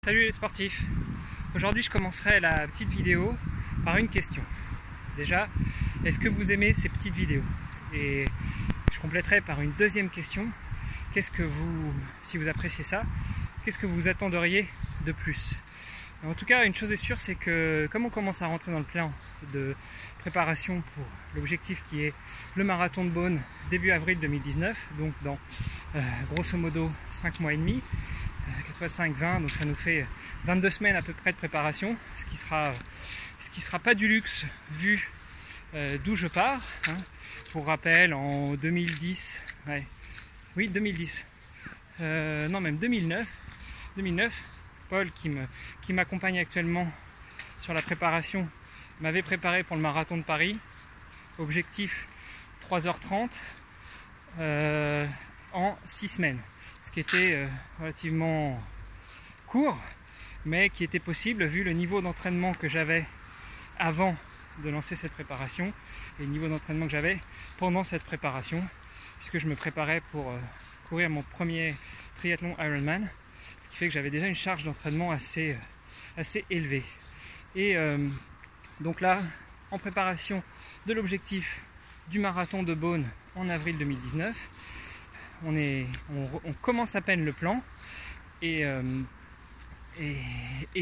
Salut les sportifs. Aujourd'hui je commencerai la petite vidéo par une question. Déjà, est-ce que vous aimez ces petites vidéos? Et je compléterai par une deuxième question. Si vous appréciez ça, qu'est-ce que vous attendriez de plus? En tout cas, une chose est sûre, c'est que comme on commence à rentrer dans le plan de préparation pour l'objectif qui est le marathon de Beaune début avril 2019, donc dans grosso modo 5 mois et demi, 85-20, donc ça nous fait 22 semaines à peu près de préparation, ce qui sera pas du luxe vu d'où je pars. Pour rappel, en 2010, oui 2010, non même 2009, Paul qui m'accompagne actuellement sur la préparation m'avait préparé pour le marathon de Paris, objectif 3h30 en 6 semaines, ce qui était relativement court, mais qui était possible vu le niveau d'entraînement que j'avais avant de lancer cette préparation et le niveau d'entraînement que j'avais pendant cette préparation, puisque je me préparais pour courir mon premier triathlon Ironman, ce qui fait que j'avais déjà une charge d'entraînement assez élevée. Et donc là, en préparation de l'objectif du marathon de Beaune en avril 2019, on commence à peine le plan et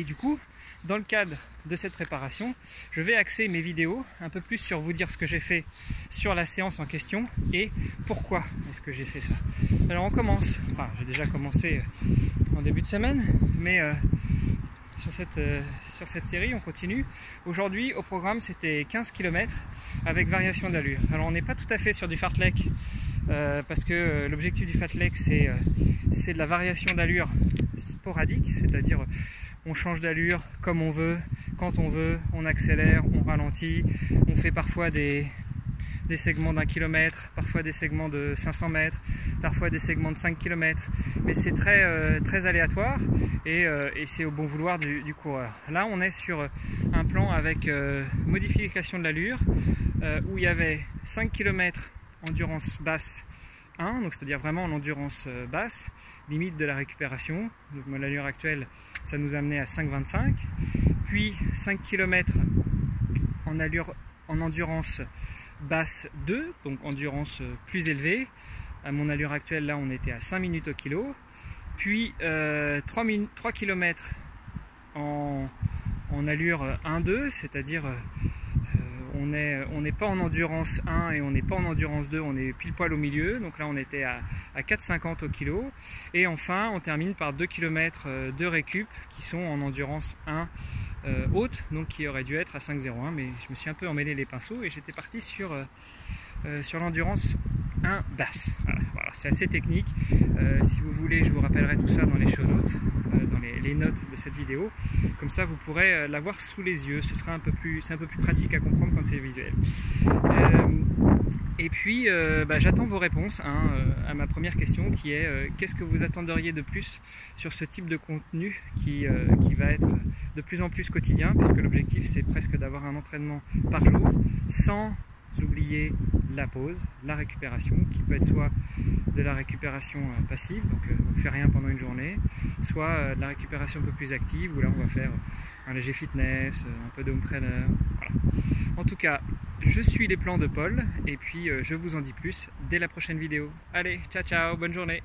du coup, dans le cadre de cette préparation, je vais axer mes vidéos un peu plus sur vous dire ce que j'ai fait sur la séance en question et pourquoi est-ce que j'ai fait ça. Alors on commence, j'ai déjà commencé en début de semaine, mais sur cette série on continue. Aujourd'hui au programme c'était 15 km avec variation d'allure. Alors on n'est pas tout à fait sur du fartlek parce que l'objectif du fartlek c'est de la variation d'allure sporadique, c'est-à-dire on change d'allure comme on veut, quand on veut, on accélère, on ralentit, on fait parfois des segments d'1 kilomètre, parfois des segments de 500 mètres, parfois des segments de 5 km, mais c'est très aléatoire et c'est au bon vouloir du coureur. Là on est sur un plan avec modification de l'allure où il y avait 5 km endurance basse 1, donc c'est-à-dire vraiment en endurance basse, limite de la récupération. Donc l'allure actuelle ça nous a amené à 5,25, puis 5 km en endurance basse 2, donc endurance plus élevée. À mon allure actuelle là on était à 5 minutes au kilo, puis 3 km en allure 1-2, c'est-à-dire on n'est pas en endurance 1 et on n'est pas en endurance 2, on est pile poil au milieu, donc là on était à 4,50 au kilo, et enfin on termine par 2 km de récup qui sont en endurance 1 haute, donc qui aurait dû être à 5,01, mais je me suis un peu emmêlé les pinceaux et j'étais parti sur l'endurance 1 basse. Voilà, c'est assez technique. Si vous voulez, je vous rappellerai tout ça dans les show notes, dans les notes de cette vidéo. Comme ça, vous pourrez l'avoir sous les yeux. C'est un peu plus pratique à comprendre quand c'est visuel. Et puis, j'attends vos réponses à ma première question qui est qu'est-ce que vous attendriez de plus sur ce type de contenu qui va être de plus en plus quotidien, puisque l'objectif c'est presque d'avoir un entraînement par jour sans oublier la pause, la récupération, qui peut être soit de la récupération passive, donc on ne fait rien pendant une journée, soit de la récupération un peu plus active, où là on va faire un léger fitness, un peu de home trainer, voilà. En tout cas, je suis les plans de Paul, et puis je vous en dis plus dès la prochaine vidéo. Allez, ciao ciao, bonne journée.